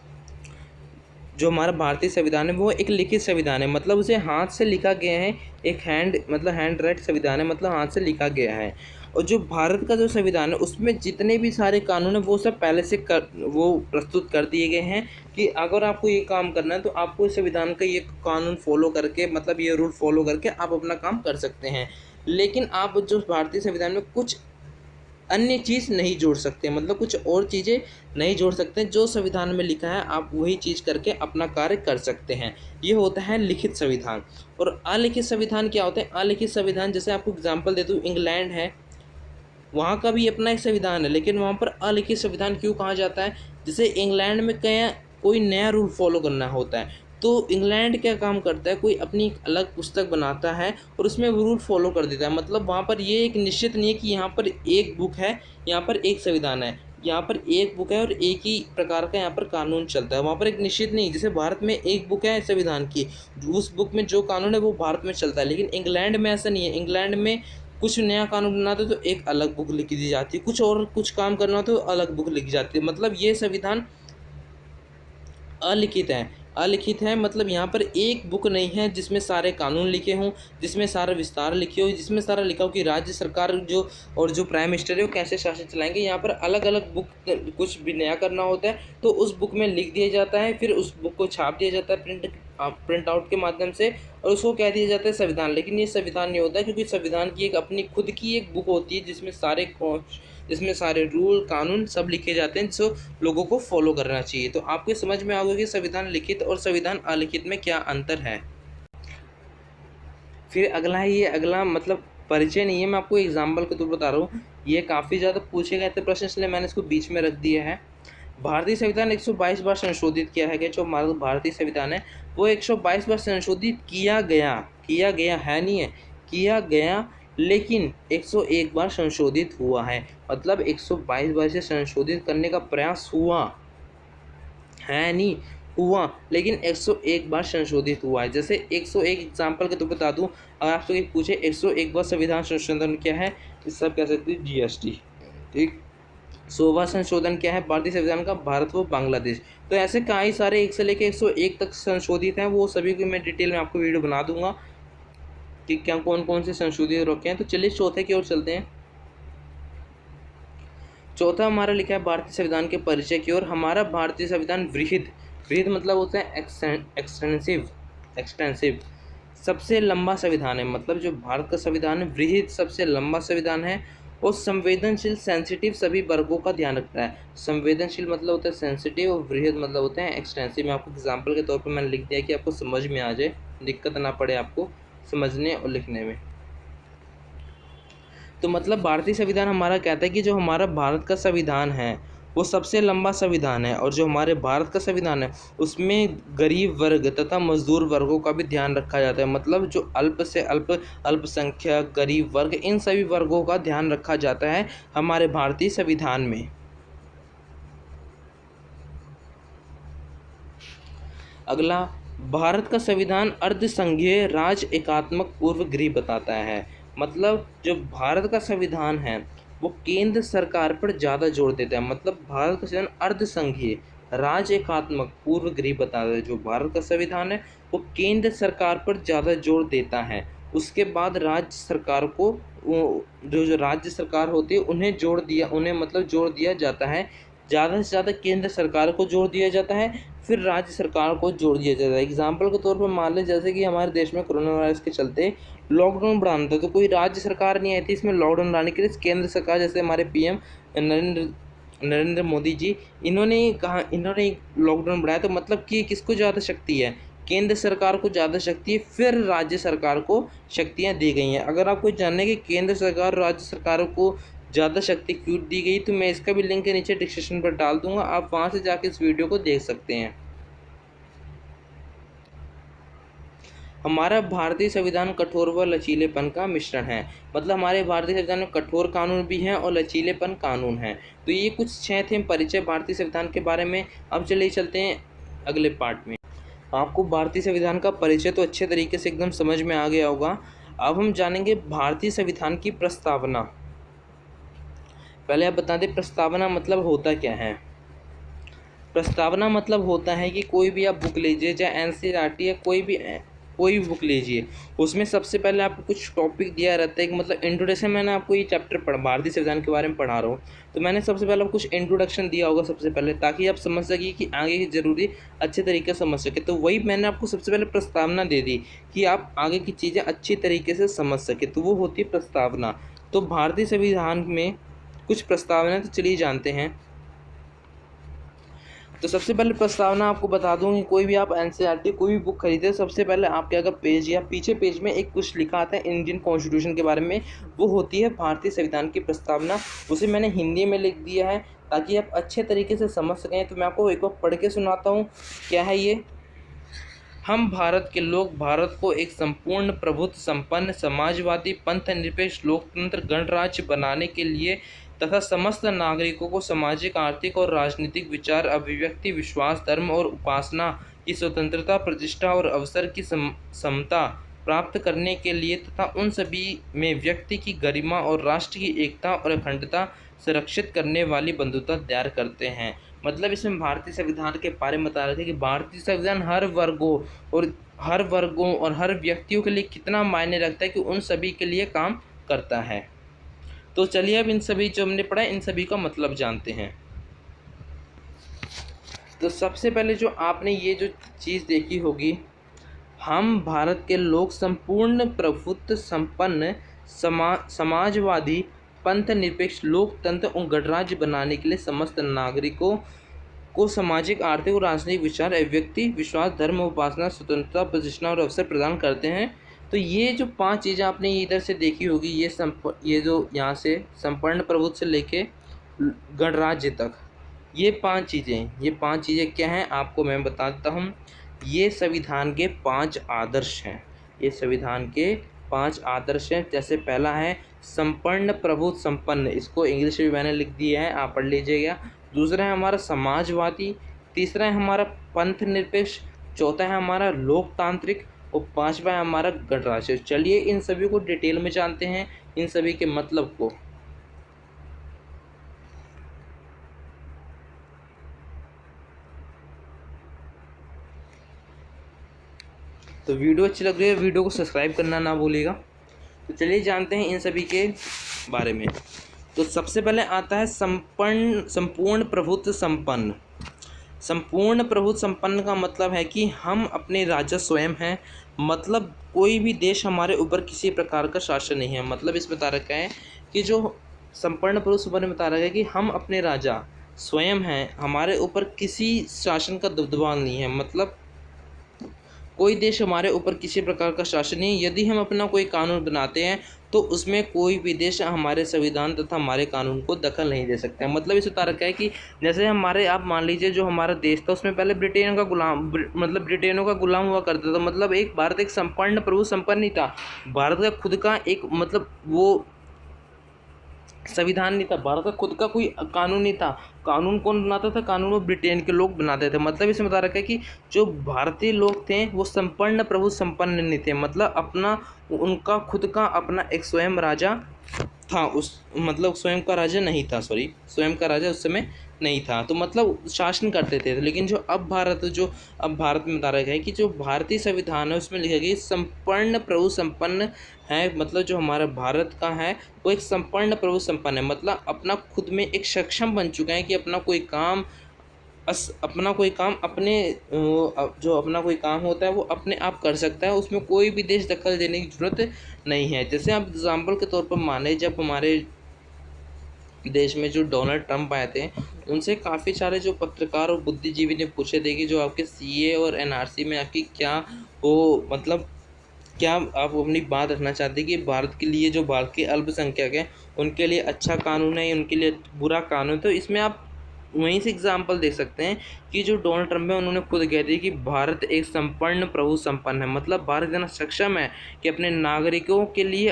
जो हमारा भारतीय संविधान है वो एक लिखित संविधान है, मतलब उसे हाथ से लिखा गया है, एक हैंड राइट संविधान है, मतलब हाथ से लिखा गया है। और जो भारत का जो संविधान है उसमें जितने भी सारे कानून हैं वो सब पहले से वो प्रस्तुत कर दिए गए हैं कि अगर आपको ये काम करना है तो आपको इस संविधान का ये कानून फॉलो करके, मतलब ये रूल फॉलो करके आप अपना काम कर सकते हैं। लेकिन आप जो भारतीय संविधान में कुछ अन्य चीज़ नहीं जोड़ सकते, मतलब कुछ और चीज़ें नहीं जोड़ सकते, जो संविधान में लिखा है आप वही चीज़ करके अपना कार्य कर सकते हैं। ये होता है लिखित संविधान। और अलिखित संविधान क्या होता है? अलिखित संविधान, जैसे आपको एग्जांपल दे दूँ, इंग्लैंड है, वहाँ का भी अपना एक संविधान है, लेकिन वहाँ पर अलिखित संविधान क्यों कहा जाता है? जैसे इंग्लैंड में कोई नया रूल फॉलो करना होता है तो इंग्लैंड क्या काम करता है, कोई अपनी एक अलग पुस्तक बनाता है और उसमें रूल फॉलो कर देता है। मतलब वहाँ पर ये एक निश्चित नहीं है कि यहाँ पर एक बुक है, यहाँ पर एक संविधान है, यहाँ पर एक बुक है और एक ही प्रकार का यहाँ पर कानून चलता है। वहाँ पर एक निश्चित नहीं, जैसे भारत में एक बुक है संविधान की, उस बुक में जो कानून है वो भारत में चलता है। लेकिन इंग्लैंड में ऐसा नहीं है। इंग्लैंड में कुछ नया कानून बनाते तो एक अलग बुक लिखी दी जाती है, कुछ और कुछ काम करना हो तो अलग बुक लिखी जाती है। मतलब ये संविधान अलिखित है। अलिखित है मतलब यहाँ पर एक बुक नहीं है जिसमें सारे कानून लिखे हों, जिसमें सारा विस्तार लिखे हो, जिसमें सारा लिखा हो कि राज्य सरकार जो और जो प्राइम मिनिस्टर है वो कैसे शासन चलाएंगे। यहाँ पर अलग अलग बुक, कुछ भी नया करना होता है तो उस बुक में लिख दिया जाता है, फिर उस बुक को छाप दिया जाता है प्रिंट आउट के माध्यम से, और उसको कह दिया जाता है संविधान। लेकिन ये संविधान नहीं होता, क्योंकि संविधान की एक अपनी खुद की एक बुक होती है जिसमें सारे रूल कानून सब लिखे जाते हैं जो लोगों को फॉलो करना चाहिए। तो आपको समझ में आ गया कि संविधान लिखित और संविधान अलिखित में क्या अंतर है। फिर अगला है, ये अगला मतलब परिचय नहीं है, मैं आपको एग्जाम्पल के तौर पर बता रहा हूँ। ये काफ़ी ज़्यादा पूछे गए थे प्रश्न, इसलिए मैंने इसको बीच में रख दिया है। भारतीय संविधान 122 बार संशोधित किया है। जो हमारा भारतीय संविधान है वो 122 बार संशोधित किया गया है, नहीं है, किया गया, लेकिन 101 बार संशोधित हुआ है। मतलब 122 बार से संशोधित करने का प्रयास हुआ है, नहीं हुआ, लेकिन 101 बार संशोधित हुआ है। जैसे 101 एग्जाम्पल के तौर पर बता दूँ, अगर आपसे पूछे 101 बार संविधान संशोधन क्या है, इस सब कह सकते हैं GST। ठीक, 100वां संशोधन क्या है भारतीय संविधान का, भारत व बांग्लादेश। तो ऐसे कई सारे 1 से लेकर 101 तक संशोधित हैं, वो सभी को मैं डिटेल में आपको वीडियो बना दूंगा कि क्या कौन कौन से संशोधित रखे हैं। तो चलिए चौथे की ओर चलते हैं। चौथा हमारा लिखा है भारतीय संविधान के परिचय की ओर। हमारा भारतीय संविधान वृहद मतलब होता है एक्सटेंसिव, सबसे लंबा संविधान है। मतलब जो भारत का संविधान है वृहद सबसे लंबा संविधान है, और संवेदनशील सेंसिटिव सभी वर्गों का ध्यान रखता है। संवेदनशील मतलब होता है सेंसिटिव, और वृहद मतलब होता है एक्सटेंसिव। मैं आपको एग्जाम्पल के तौर पर मैंने लिख दिया कि आपको समझ में आ जाए, दिक्कत ना पड़े आपको समझने और लिखने में। तो मतलब भारतीय संविधान हमारा कहता है कि जो हमारा भारत का संविधान है वो सबसे लंबा संविधान है, और जो हमारे भारत का संविधान है उसमें गरीब वर्ग तथा मजदूर वर्गों का भी ध्यान रखा जाता है। मतलब जो अल्प से अल्पसंख्यक गरीब वर्ग, इन सभी वर्गों का ध्यान रखा जाता है हमारे भारतीय संविधान में। अगला, भारत का संविधान अर्धसंघीय राज एकात्मक पूर्व गृह बताता है। मतलब जो भारत का संविधान है वो केंद्र सरकार पर ज़्यादा जोर देता है। मतलब भारत का संविधान अर्धसंघीय राज एकात्मक पूर्व गृह बताता है। जो भारत का संविधान है वो केंद्र सरकार पर ज़्यादा जोर देता है। उसके बाद राज्य सरकार को, जो राज्य सरकार होती है उन्हें जोर दिया जाता है। ज़्यादा से ज़्यादा केंद्र सरकार को जोर दिया जाता है, फिर राज्य सरकार को जोड़ दिया जाता है। एग्जाम्पल के तौर पर मान लें जैसे कि हमारे देश में कोरोना वायरस के चलते लॉकडाउन बढ़ाना था, तो कोई राज्य सरकार नहीं आई थी इसमें लॉकडाउन बढ़ाने के लिए। केंद्र सरकार, जैसे हमारे PM नरेंद्र मोदी जी, इन्होंने लॉकडाउन बढ़ाया। तो मतलब कि किसको ज़्यादा शक्ति है, केंद्र सरकार को ज़्यादा शक्ति है, फिर राज्य सरकार को शक्तियाँ दी गई हैं। अगर आपको जानना है कि केंद्र सरकार राज्य सरकारों को ज़्यादा शक्ति क्यों दी गई, तो मैं इसका भी लिंक नीचे डिस्क्रिप्शन पर डाल दूंगा, आप वहाँ से जाके इस वीडियो को देख सकते हैं। हमारा भारतीय संविधान कठोर व लचीलेपन का मिश्रण है। मतलब हमारे भारतीय संविधान में कठोर कानून भी हैं और लचीलेपन कानून हैं। तो ये कुछ 6 थे परिचय भारतीय संविधान के बारे में। अब चलिए चलते हैं अगले पार्ट में। आपको भारतीय संविधान का परिचय तो अच्छे तरीके से एकदम समझ में आ गया होगा। अब हम जानेंगे भारतीय संविधान की प्रस्तावना। पहले आप बता दें प्रस्तावना मतलब होता क्या है। प्रस्तावना मतलब होता है कि कोई भी आप बुक लीजिए, चाहे NCERT या कोई भी बुक लीजिए, उसमें सबसे पहले आपको कुछ टॉपिक दिया रहता है कि मतलब इंट्रोडक्शन। मैंने आपको ये चैप्टर भारतीय संविधान के बारे में पढ़ा रहा हूँ, तो मैंने सबसे पहले कुछ इंट्रोडक्शन दिया होगा सबसे पहले, ताकि आप समझ सकिए कि आगे की ज़रूरी अच्छे तरीके से समझ सके। तो वही मैंने आपको सबसे पहले प्रस्तावना दे दी कि आप आगे की चीज़ें अच्छी तरीके से समझ सके, तो वो होती है प्रस्तावना। तो भारतीय संविधान में कुछ प्रस्तावना तो चलिए जानते हैं। तो सबसे पहले प्रस्तावना आपको बता दूं कि कोई भी आप NCERT कोई भी बुक खरीदे, सबसे पहले आपके अगर पेज या पीछे पेज में एक कुछ लिखा आता है इंडियन कॉन्स्टिट्यूशन के बारे में, वो होती है भारतीय संविधान की प्रस्तावना। उसे मैंने हिंदी में लिख दिया है ताकि आप अच्छे तरीके से समझ सकें। तो मैं आपको एक बार पढ़ के सुनाता हूँ क्या है ये। हम भारत के लोग भारत को एक संपूर्ण प्रभुत्व संपन्न समाजवादी पंथ निरपेक्ष लोकतंत्र गणराज्य बनाने के लिए तथा समस्त नागरिकों को सामाजिक आर्थिक और राजनीतिक विचार अभिव्यक्ति विश्वास धर्म और उपासना की स्वतंत्रता प्रतिष्ठा और अवसर की समता प्राप्त करने के लिए तथा उन सभी में व्यक्ति की गरिमा और राष्ट्र की एकता और अखंडता सुरक्षित करने वाली बंधुता तैयार करते हैं। मतलब इसमें भारतीय संविधान के बारे में बता रहे थे कि भारतीय संविधान हर वर्गों और हर व्यक्तियों के लिए कितना मायने रखता है कि उन सभी के लिए काम करता है। तो चलिए अब इन सभी जो हमने पढ़ा इन सभी का मतलब जानते हैं। तो सबसे पहले जो आपने ये जो चीज़ देखी होगी, हम भारत के लोग संपूर्ण प्रभुत्व संपन्न समाजवादी पंथ निरपेक्ष लोकतंत्र और गणराज्य बनाने के लिए समस्त नागरिकों को सामाजिक आर्थिक और राजनीतिक विचार अभिव्यक्ति विश्वास धर्म उपासना स्वतंत्रता प्रतिष्ठा और अवसर प्रदान करते हैं। तो ये जो 5 चीज़ें आपने इधर से देखी होगी, ये जो यहाँ से संपन्न प्रभुत्व से लेके गणराज्य तक, ये 5 चीज़ें क्या हैं आपको मैं बता देता हूँ। ये संविधान के 5 आदर्श हैं। ये संविधान के 5 आदर्श हैं। जैसे पहला है संपन्न प्रभुत्व संपन्न, इसको इंग्लिश में मैंने लिख दिया है, आप पढ़ लीजिएगा। दूसरा है हमारा समाजवादी, तीसरा है हमारा पंथ निरपेक्ष, चौथा है हमारा लोकतांत्रिक और 5वां है हमारा गणराज्य। चलिए इन सभी को डिटेल में जानते हैं, इन सभी के मतलब को। तो वीडियो अच्छी लग रही है, वीडियो को सब्सक्राइब करना ना भूलिएगा। तो चलिए जानते हैं इन सभी के बारे में। तो सबसे पहले आता है संपूर्ण प्रभुत्व संपन्न। संपूर्ण प्रभुत्व संपन्न का मतलब है कि हम अपने राजा स्वयं हैं, मतलब कोई भी देश हमारे ऊपर किसी प्रकार का शासन नहीं है। मतलब इस बता रखा है कि जो संपन्न प्रभुत्व संपन्न बता रखा है कि हम अपने राजा स्वयं हैं, हमारे ऊपर किसी शासन का दबदबा नहीं है। मतलब कोई देश हमारे ऊपर किसी प्रकार का शासन नहीं। यदि हम अपना कोई कानून बनाते हैं तो उसमें कोई भी देश हमारे संविधान तथा हमारे कानून को दखल नहीं दे सकता है। मतलब इस बता रखा है कि जैसे आप मान लीजिए जो हमारा देश था उसमें पहले ब्रिटेनों का गुलाम हुआ करता था। मतलब भारत एक संपन्न प्रभुत्व संपन्न नहीं था। भारत का खुद का एक वो संविधान नहीं था, भारत का खुद का कोई कानून नहीं था। कानून कौन बनाता था? कानून वो ब्रिटेन के लोग बनाते थे। मतलब इसमें बता रखा है कि जो भारतीय लोग थे वो संपन्न प्रभुत्व संपन्न नहीं थे। मतलब उनका खुद का अपना एक स्वयं राजा था। स्वयं का राजा नहीं था, स्वयं का राजा उस समय नहीं था। तो मतलब शासन करते थे। लेकिन जो अब भारत में बता रखा है कि जो भारतीय संविधान है उसमें लिखा गया संपन्न प्रभुत्व संपन्न है। मतलब जो हमारा भारत का है वो एक संपन्न प्रभुत्व संपन्न है। मतलब अपना खुद में एक सक्षम बन चुका है कि अपना कोई काम होता है वो अपने आप कर सकता है। उसमें कोई भी देश दखल देने की जरूरत नहीं है। जैसे आप एग्जाम्पल के तौर पर माने, जब हमारे देश में जो डोनाल्ड ट्रंप आए थे उनसे काफ़ी सारे जो पत्रकार और बुद्धिजीवी ने पूछे थे कि जो आपके सीए और एनआरसी में आपकी क्या आप अपनी बात रखना चाहते हैं कि भारत के लिए जो भारत के अल्पसंख्यक हैं उनके लिए अच्छा कानून है, उनके लिए बुरा कानून। तो इसमें आप वहीं से एग्जाम्पल देख सकते हैं कि जो डोनाल्ड ट्रंप है उन्होंने खुद कह दिया कि भारत एक संपन्न प्रभुत्व संपन्न है। मतलब भारत इतना सक्षम है कि अपने नागरिकों के लिए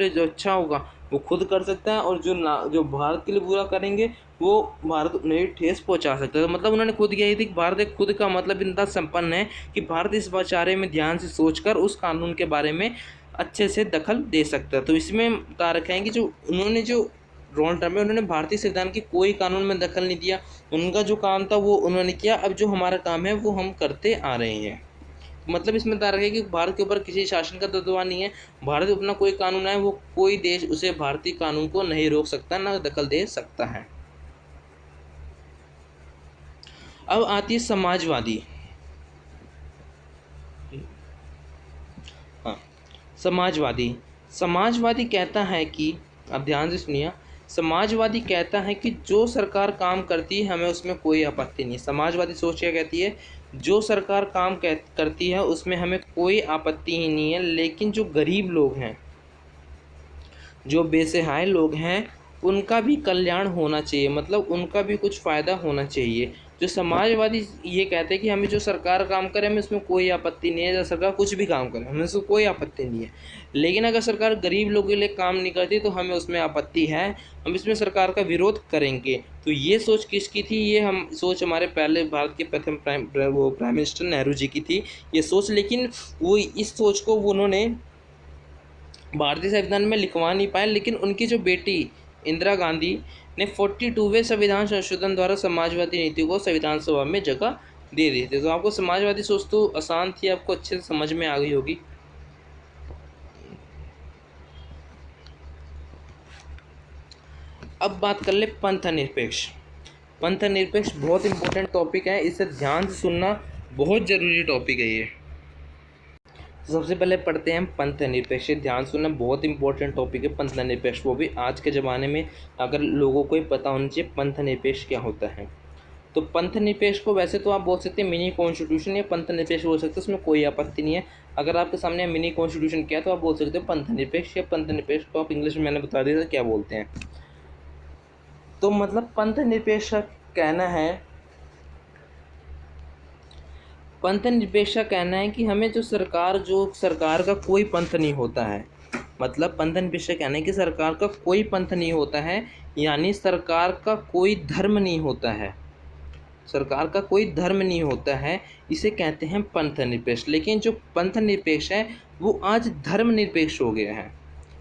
जो अच्छा होगा वो खुद कर सकता है, और जो भारत के लिए बुरा करेंगे वो भारत उन्हें ठेस पहुंचा सकता है। तो मतलब उन्होंने खुद कही थी कि भारत एक खुद का मतलब इतना संपन्न है कि भारत इस बारे में ध्यान से सोचकर उस कानून के बारे में अच्छे से दखल दे सकता है। तो इसमें बता रखा है कि जो डोनाल्ड ट्रंप है उन्होंने भारतीय संविधान की कोई कानून में दखल नहीं दिया। उनका जो काम था वो उन्होंने किया। अब जो हमारा काम है वो हम करते आ रहे हैं। मतलब इसमें बता रखा है कि भारत के ऊपर किसी शासन का दबदबा नहीं है। भारत अपना कोई कानून है, वो कोई देश उसे भारतीय कानून को नहीं रोक सकता, ना दखल दे सकता है। अब आती है समाजवादी। समाजवादी कहता है कि, अब ध्यान से सुनिए, समाजवादी कहता है कि जो सरकार काम करती है हमें उसमें कोई आपत्ति नहीं है। समाजवादी सोच क्या कहती है? जो सरकार काम करती है उसमें हमें कोई आपत्ति ही नहीं है, लेकिन जो गरीब लोग हैं, जो बेसहाय लोग हैं, उनका भी कल्याण होना चाहिए, मतलब उनका भी कुछ फ़ायदा होना चाहिए। जो समाजवादी ये कहते हैं कि हमें जो सरकार काम करे हमें उसमें कोई आपत्ति नहीं है, या सरकार कुछ भी काम करे हमें उसमें कोई आपत्ति नहीं है, लेकिन अगर सरकार गरीब लोगों के लिए काम नहीं करती तो हमें उसमें आपत्ति है, हम इसमें सरकार का विरोध करेंगे। तो ये सोच किसकी थी? ये हम सोच हमारे पहले भारत के प्रथम प्राइम मिनिस्टर नेहरू जी की थी ये सोच। लेकिन वो इस सोच को उन्होंने भारतीय संविधान में लिखवा नहीं पाए, लेकिन उनकी जो बेटी इंदिरा गांधी ने 42वें संविधान संशोधन द्वारा समाजवादी नीति को संविधान सभा में जगह दे दी थी। तो आपको समाजवादी सोच तो आसान थी, आपको अच्छे से समझ में आ गई होगी। अब बात कर ले पंथ निरपेक्ष। पंथ निरपेक्ष बहुत इंपॉर्टेंट टॉपिक है, इसे ध्यान से सुनना, बहुत ज़रूरी टॉपिक है ये। सबसे पहले पढ़ते हैं पंथ निरपेक्ष। ध्यान सुनना, बहुत इंपॉर्टेंट टॉपिक है पंथ निरपेक्ष, वो भी आज के ज़माने में अगर लोगों को ही पता होना चाहिए पंथ निरपेक्ष क्या होता है। तो पंथ निरपेक्ष को वैसे तो आप बोल सकते हैं मिनी कॉन्स्टिट्यूशन या पंथ निरपेक्ष बोल सकते हैं, उसमें कोई आपत्ति नहीं है। अगर आपके सामने मिनी कॉन्स्टिट्यूशन क्या है तो आप बोल सकते हो पंथ निरपेक्ष, या पंथ निरपेक्ष को आप इंग्लिश में मैंने बता दिया था क्या बोलते हैं। तो मतलब पंथ निरपेक्ष का कहना है, पंथ निरपेक्ष का कहना है कि हमें जो सरकार का कोई पंथ नहीं होता है, मतलब पंथ निरपेक्ष का कहना है कि सरकार का कोई पंथ नहीं होता है, यानी सरकार का कोई धर्म नहीं होता है, सरकार का कोई धर्म नहीं होता है, इसे कहते हैं पंथ निरपेक्ष। लेकिन जो पंथ निरपेक्ष है वो आज धर्म निरपेक्ष हो गया है।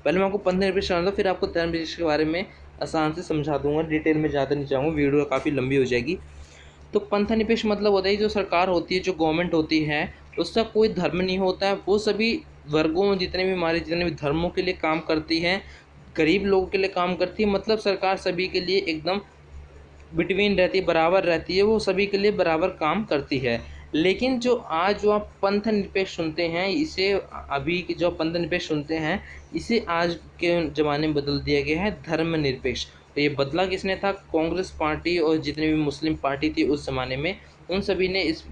पहले मैं आपको पंथ निरपेक्ष समझा दूँ, फिर आपको धर्म निरपेक्ष के बारे में आसान से समझा दूंगा, डिटेल में ज़्यादा नहीं चाहूँगा, वीडियो काफ़ी लंबी हो जाएगी। तो पंथ निरपेक्ष मतलब होता है जो सरकार होती है, जो गवर्नमेंट होती है, उसका कोई धर्म नहीं होता है, वो सभी वर्गों जितने भी धर्मों के लिए काम करती है, गरीब लोगों के लिए काम करती है, मतलब सरकार सभी के लिए एकदम बिटवीन रहती है, बराबर रहती है, वो सभी के लिए बराबर काम करती है। लेकिन जो आज जो आप पंथ निरपेक्ष सुनते हैं, इसे अभी के जो पंथ निरपेक्ष सुनते हैं, इसे आज के ज़माने में बदल दिया गया है धर्म निरपेक्ष। तो ये बदला किसने था? कांग्रेस पार्टी और जितनी भी मुस्लिम पार्टी थी उस ज़माने में, उन सभी ने इस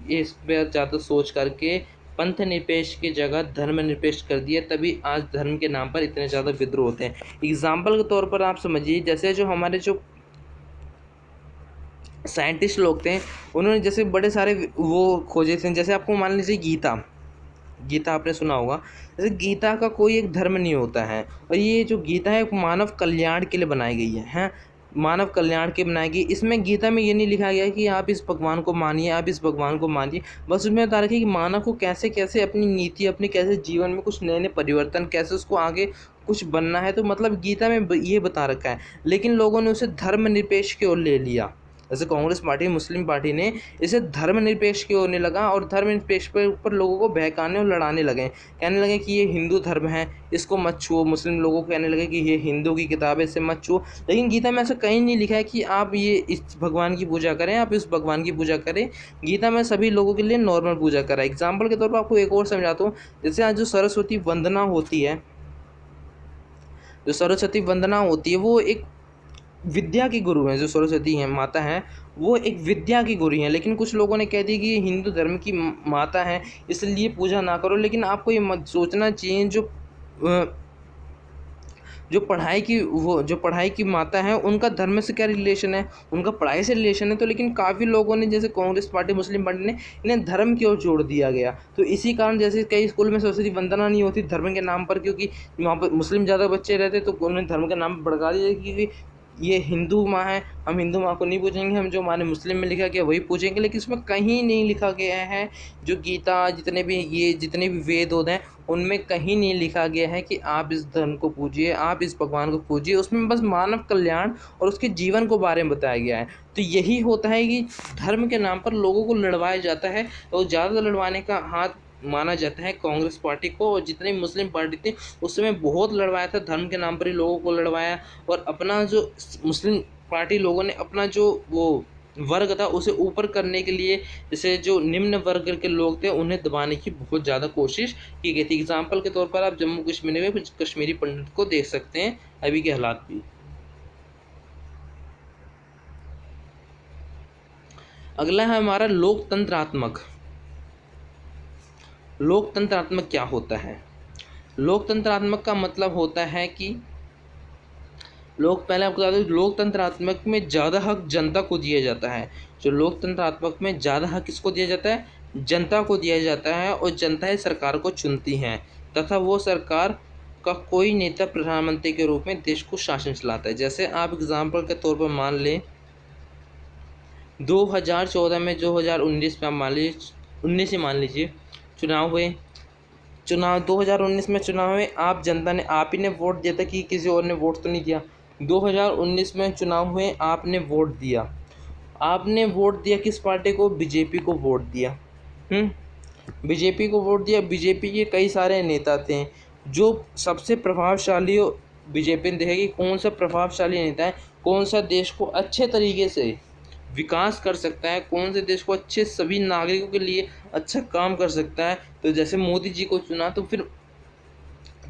पर ज़्यादा सोच करके पंथ निरपेक्ष की जगह धर्म निरपेक्ष कर दिया, तभी आज धर्म के नाम पर इतने ज़्यादा विद्रोह होते हैं। एग्जाम्पल के तौर पर आप समझिए, जैसे जो हमारे जो साइंटिस्ट लोग थे, उन्होंने जैसे बड़े सारे वो खोजे थे, जैसे आपको मान लीजिए गीता आपने सुना होगा। जैसे गीता का कोई एक धर्म नहीं होता है, और ये जो गीता है मानव कल्याण के लिए बनाई गई है, हैं, मानव कल्याण के बनाई गई। इसमें गीता में ये नहीं लिखा गया कि आप इस भगवान को मानिए, आप इस भगवान को मानिए, बस उसमें बता रखा है कि मानव को कैसे कैसे अपनी नीति, अपने कैसे जीवन में कुछ नए नए परिवर्तन, कैसे उसको आगे कुछ बनना है। तो मतलब गीता में ये बता रखा है, लेकिन लोगों ने उसे धर्म निरपेक्ष की ओर ले लिया। जैसे कांग्रेस पार्टी, मुस्लिम पार्टी ने इसे धर्मनिरपेक्ष की होने लगा, और धर्मनिरपेक्ष पर ऊपर लोगों को बहकाने और लड़ाने लगे, कहने लगे कि ये हिंदू धर्म है, इसको मत छुओ। मुस्लिम लोगों को कहने लगे कि ये हिंदू की किताब है, इसे मत छुओ। लेकिन गीता में ऐसा कहीं नहीं लिखा है कि आप ये इस भगवान की पूजा करें, आप इस भगवान की पूजा करें। गीता में सभी लोगों के लिए नॉर्मल पूजा करा है। एग्जाम्पल के तौर पर आपको एक और समझाता हूँ। जैसे आज जो सरस्वती वंदना होती है, जो सरस्वती वंदना होती है, वो एक विद्या की गुरु हैं। जो सरस्वती हैं माता हैं, वो एक विद्या की गुरु हैं। लेकिन कुछ लोगों ने कह दिया कि ये हिंदू धर्म की माता है, इसलिए पूजा ना करो। लेकिन आपको ये मत सोचना चाहिए, जो पढ़ाई की माता है, उनका धर्म से क्या रिलेशन है? उनका पढ़ाई से रिलेशन है। तो लेकिन काफ़ी लोगों ने, जैसे कांग्रेस पार्टी, मुस्लिम पार्टी ने, इन्हें धर्म की ओर जोड़ दिया गया। तो इसी कारण जैसे कई स्कूल में सरस्वती वंदना नहीं होती धर्म के नाम पर, क्योंकि वहाँ पर मुस्लिम ज़्यादा बच्चे रहते, तो उन्होंने धर्म के नाम पर भड़का दिया कि ये हिंदू माँ है, हम हिंदू माँ को नहीं पूजेंगे, हम जो हमारे मुस्लिम में लिखा गया वही पूजेंगे। लेकिन इसमें कहीं नहीं लिखा गया है, जो गीता, जितने भी वेद होते हैं, उनमें कहीं नहीं लिखा गया है कि आप इस धर्म को पूजिए, आप इस भगवान को पूजिए। उसमें बस मानव कल्याण और उसके जीवन को बारे में बताया गया है। तो यही होता है कि धर्म के नाम पर लोगों को लड़वाया जाता है, और ज़्यादा लड़वाने का हाथ माना जाता है कांग्रेस पार्टी को। और जितनी मुस्लिम पार्टी थी उस समय बहुत लड़वाया था, धर्म के नाम पर ही लोगों को लड़वाया। और अपना जो मुस्लिम पार्टी लोगों ने अपना जो वो वर्ग था उसे ऊपर करने के लिए, जैसे जो निम्न वर्ग के लोग थे उन्हें दबाने की बहुत ज़्यादा कोशिश की गई थी। एग्जाम्पल के तौर पर आप जम्मू कश्मीर में कुछ कश्मीरी पंडित को देख सकते हैं, अभी के हालात भी। अगला है हमारा लोकतंत्रात्मक। लोकतंत्रात्मक क्या होता है? लोकतंत्रात्मक का मतलब होता है कि पहले आपको बता दें, लोकतंत्रात्मक में ज़्यादा हक जनता को दिया जाता है। जो लोकतंत्रात्मक में ज़्यादा हक किसको दिया जाता है? जनता को दिया जाता है, और जनता ही सरकार को चुनती हैं, तथा वो सरकार का कोई नेता प्रधानमंत्री के रूप में देश को शासन चलाता है। जैसे आप एग्जाम्पल के तौर पर मान लें, 2014 में, 2019 में, आप मान लीजिए 19 ही मान लीजिए, चुनाव हुए। 2019 में चुनाव में आप जनता ने, आप ही ने वोट दिया था कि किसी और ने वोट तो नहीं दिया? 2019 में चुनाव हुए, आपने वोट दिया। आपने वोट दिया किस पार्टी को? बीजेपी को वोट दिया। बीजेपी को वोट दिया। बीजेपी के कई सारे नेता थे, जो सबसे प्रभावशाली बीजेपी ने देखा कि कौन सा प्रभावशाली नेता है, कौन सा देश को अच्छे तरीके से विकास कर सकता है, कौन से देश को अच्छे सभी नागरिकों के लिए अच्छा काम कर सकता है। तो जैसे मोदी जी को चुना, तो फिर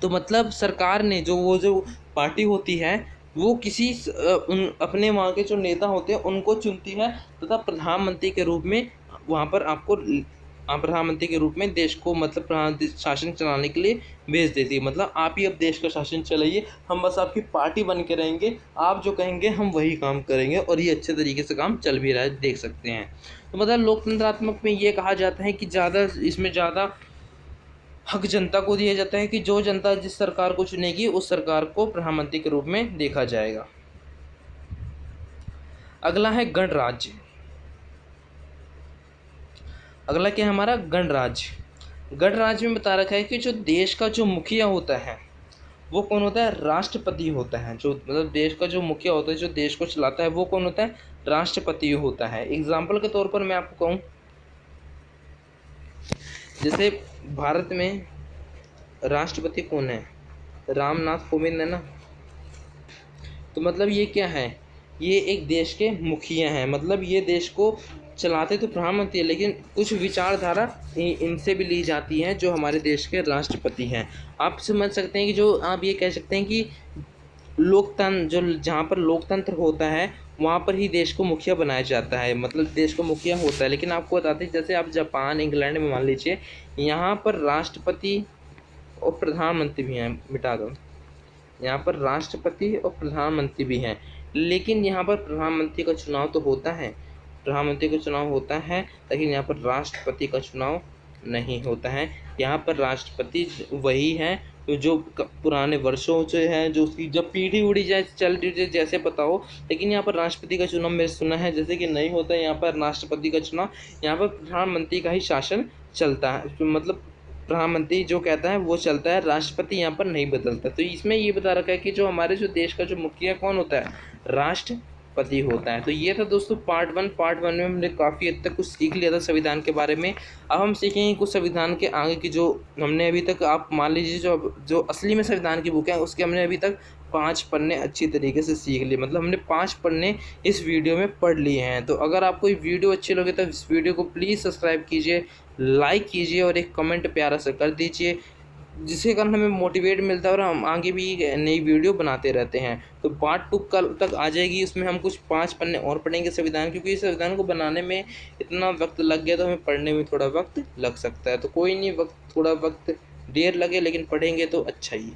तो मतलब सरकार ने जो पार्टी होती है, वो किसी अपने वहाँ के जो नेता होते हैं उनको चुनती है, तथा प्रधानमंत्री के रूप में वहाँ पर आपको प्रधानमंत्री के रूप में देश को, मतलब शासन चलाने के लिए भेज देती है। मतलब आप ही अब देश का शासन चलाइए, हम बस आपकी पार्टी बन के रहेंगे, आप जो कहेंगे हम वही काम करेंगे, और ये अच्छे तरीके से काम चल भी रहा है, देख सकते हैं। तो मतलब लोकतंत्रात्मक में ये कहा जाता है कि इसमें ज़्यादा हक जनता को दिया जाता है, कि जो जनता जिस सरकार को चुनेगी उस सरकार को प्रधानमंत्री के रूप में देखा जाएगा। अगला है गणराज्य। अगला क्या है हमारा? गणराज्य। गणराज्य में बता रखा है कि जो देश का जो मुखिया होता है वो कौन होता है? राष्ट्रपति होता है। जो मतलब देश का जो मुखिया होता है, जो देश को चलाता है, वो कौन होता है? राष्ट्रपति होता है। एग्जाम्पल के तौर पर मैं आपको कहूँ, जैसे भारत में राष्ट्रपति कौन है? रामनाथ कोविंद है ना। तो मतलब ये क्या है? ये एक देश के मुखिया हैं। मतलब ये देश को चलाते तो प्रधानमंत्री है, लेकिन कुछ विचारधारा इनसे भी ली जाती है, जो हमारे देश के राष्ट्रपति हैं। आप समझ सकते हैं कि जो आप ये कह सकते हैं कि लोकतंत्र, जो जहाँ पर लोकतंत्र होता है वहाँ पर ही देश को मुखिया बनाया जाता है, मतलब देश को मुखिया होता है। लेकिन आपको बताते हैं, जैसे आप जापान, इंग्लैंड में मान लीजिए, यहाँ पर राष्ट्रपति और प्रधानमंत्री भी हैं। मिटा दो, यहाँ पर राष्ट्रपति और प्रधानमंत्री भी हैं, लेकिन यहाँ पर प्रधानमंत्री का चुनाव तो होता है, प्रधानमंत्री का चुनाव होता है, लेकिन यहाँ पर राष्ट्रपति का चुनाव नहीं होता है। यहाँ पर राष्ट्रपति वही है जो पुराने वर्षों से है, जो उसकी जब पीढ़ी उड़ी जाए चल रही है, जैसे बताओ। लेकिन यहाँ पर राष्ट्रपति का चुनाव मैंने सुना है जैसे कि नहीं होता है यहाँ पर राष्ट्रपति का चुनाव। यहाँ पर प्रधानमंत्री का ही शासन चलता है, मतलब प्रधानमंत्री जो कहता है वो चलता है, राष्ट्रपति यहाँ पर नहीं बदलता। तो इसमें ये बता रखा है कि जो हमारे जो देश का जो मुखिया कौन होता है? राष्ट्रपति होता है। तो ये था दोस्तों पार्ट 1। पार्ट 1 में हमने काफ़ी हद तक कुछ सीख लिया था संविधान के बारे में। अब हम सीखेंगे कुछ संविधान के आगे की, जो हमने अभी तक, आप मान लीजिए जो असली में संविधान की बुक है उसके हमने अभी तक 5 पन्ने अच्छी तरीके से सीख लिए। मतलब हमने 5 पन्ने इस वीडियो में पढ़ लिए हैं। तो अगर आपको ये वीडियो अच्छी लगे तो इस वीडियो को प्लीज़ सब्सक्राइब कीजिए, लाइक कीजिए और एक कमेंट प्यारा सा कर दीजिए, जिसके कारण हमें मोटिवेट मिलता है और हम आगे भी नई वीडियो बनाते रहते हैं। तो पार्ट 2 कल तक आ जाएगी, उसमें हम कुछ 5 पन्ने और पढ़ेंगे संविधान, क्योंकि इस संविधान को बनाने में इतना वक्त लग गया तो हमें पढ़ने में थोड़ा वक्त लग सकता है। तो कोई नहीं, थोड़ा वक्त देर लगे लेकिन पढ़ेंगे तो अच्छा ही।